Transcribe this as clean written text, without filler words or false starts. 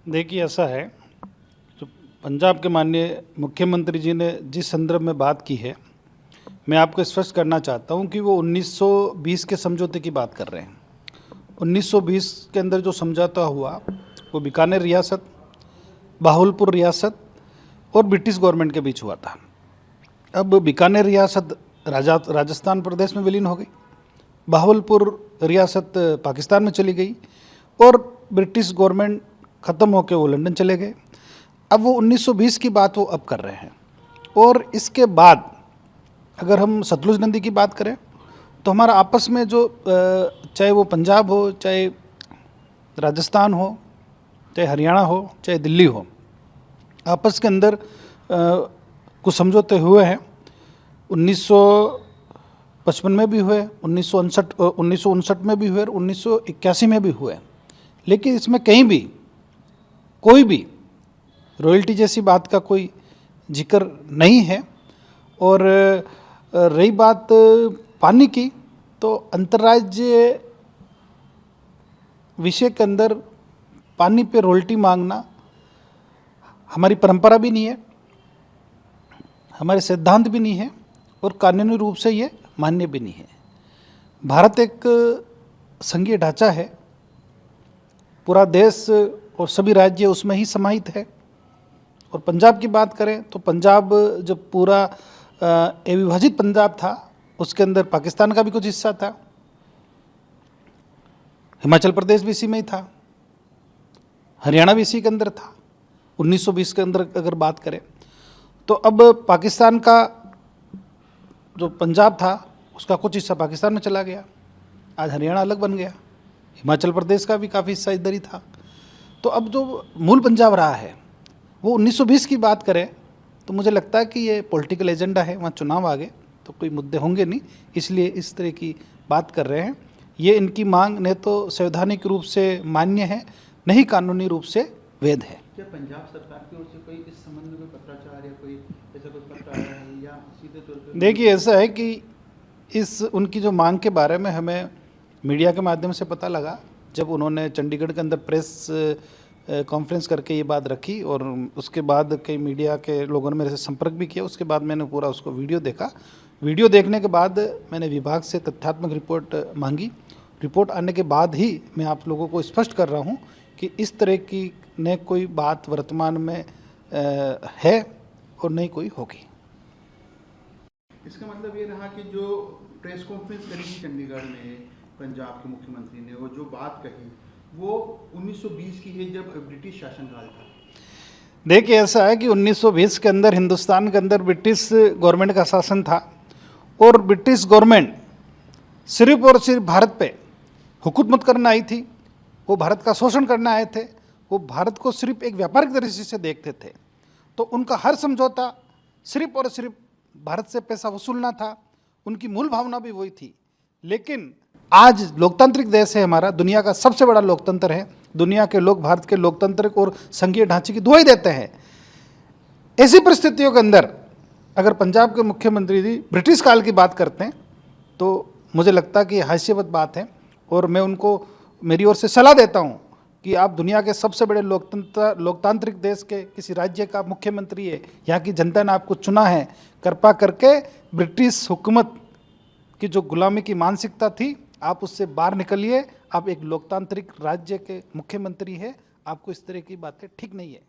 देखिए, ऐसा है, जो पंजाब के माननीय मुख्यमंत्री जी ने जिस संदर्भ में बात की है, मैं आपको स्पष्ट करना चाहता हूं कि वो 1920 के समझौते की बात कर रहे हैं। 1920 के अंदर जो समझौता हुआ वो बीकानेर रियासत, बाहुलपुर रियासत और ब्रिटिश गवर्नमेंट के बीच हुआ था। अब बीकानेर रियासत राजस्थान प्रदेश में विलीन हो गई, बाहुलपुर रियासत पाकिस्तान में चली गई और ब्रिटिश गवर्नमेंट ख़त्म होकर वो लंदन चले गए। अब वो 1920 की बात वो अब कर रहे हैं। और इसके बाद अगर हम सतलुज नदी की बात करें तो हमारा आपस में जो चाहे वो पंजाब हो, चाहे राजस्थान हो, चाहे हरियाणा हो, चाहे दिल्ली हो, आपस के अंदर कुछ समझौते हुए हैं। 1955 में भी हुए, 1959 में भी हुए और 1981 में भी हुए। लेकिन इसमें कहीं भी कोई भी रॉयल्टी जैसी बात का कोई जिक्र नहीं है। और रही बात पानी की, तो अंतर्राज्यीय विषय के अंदर पानी पे रॉयल्टी मांगना हमारी परंपरा भी नहीं है, हमारे सिद्धांत भी नहीं है और कानूनी रूप से ये मान्य भी नहीं है। भारत एक संघीय ढांचा है, पूरा देश और सभी राज्य उसमें ही समाहित है। और पंजाब की बात करें तो पंजाब जब पूरा अविभाजित पंजाब था, उसके अंदर पाकिस्तान का भी कुछ हिस्सा था, हिमाचल प्रदेश भी इसी में ही था, हरियाणा भी इसी के अंदर था। 1920 के अंदर अगर बात करें तो अब पाकिस्तान का जो पंजाब था उसका कुछ हिस्सा पाकिस्तान में चला गया, आज हरियाणा अलग बन गया, हिमाचल प्रदेश का भी काफ़ी हिस्सा इधर ही था। तो अब जो मूल पंजाब रहा है वो 1920 की बात करें तो मुझे लगता है कि ये पॉलिटिकल एजेंडा है, वहाँ चुनाव आ गए तो कोई मुद्दे होंगे नहीं, इसलिए इस तरह की बात कर रहे हैं। ये इनकी मांग न तो संवैधानिक रूप से मान्य है, न ही कानूनी रूप से वैध है। क्या पंजाब सरकार की ओर से कोई इस संबंध में पत्राचार या कोई ऐसा कोई पत्र आया है या सीधे तौर पर? देखिए, ऐसा है कि इस उनकी जो मांग के बारे में हमें मीडिया के माध्यम से पता लगा जब उन्होंने चंडीगढ़ के अंदर प्रेस कॉन्फ्रेंस करके ये बात रखी, और उसके बाद कई मीडिया के लोगों ने मेरे से संपर्क भी किया। उसके बाद मैंने पूरा उसको वीडियो देखा। वीडियो देखने के बाद मैंने विभाग से तथ्यात्मक रिपोर्ट मांगी। रिपोर्ट आने के बाद ही मैं आप लोगों को स्पष्ट कर रहा हूँ कि इस तरह की न कोई बात वर्तमान में है और नहीं कोई होगी। इसका मतलब ये रहा कि जो प्रेस कॉन्फ्रेंस करी थी चंडीगढ़ में पंजाब के मुख्यमंत्री ने, वो जो बात कही वो 1920 की है, जब ब्रिटिश शासनकाल था। देखिए, ऐसा है कि 1920 के अंदर हिंदुस्तान के अंदर ब्रिटिश गवर्नमेंट का शासन था और ब्रिटिश गवर्नमेंट सिर्फ और सिर्फ भारत पे हुकूमत करना आई थी। वो भारत का शोषण करना आए थे, वो भारत को सिर्फ एक व्यापारिक दृष्टि से देखते थे। तो उनका हर समझौता सिर्फ और सिर्फ भारत से पैसा वसूलना था, उनकी मूल भावना भी वही थी। लेकिन आज लोकतांत्रिक देश है हमारा, दुनिया का सबसे बड़ा लोकतंत्र है, दुनिया के लोग भारत के लोकतंत्र और संघीय ढांचे की दुहाई देते हैं। ऐसी परिस्थितियों के अंदर अगर पंजाब के मुख्यमंत्री जी ब्रिटिश काल की बात करते हैं तो मुझे लगता है कि हास्यास्पद बात है। और मैं उनको मेरी ओर से सलाह देता हूं कि आप दुनिया के सबसे बड़े लोकतांत्रिक देश के किसी राज्य का मुख्यमंत्री है, यहाँ की जनता ने आपको चुना है, कृपा करके ब्रिटिश हुकूमत की जो गुलामी की मानसिकता थी आप उससे बाहर निकलिए। आप एक लोकतांत्रिक राज्य के मुख्यमंत्री हैं, आपको इस तरह की बातें ठीक नहीं है।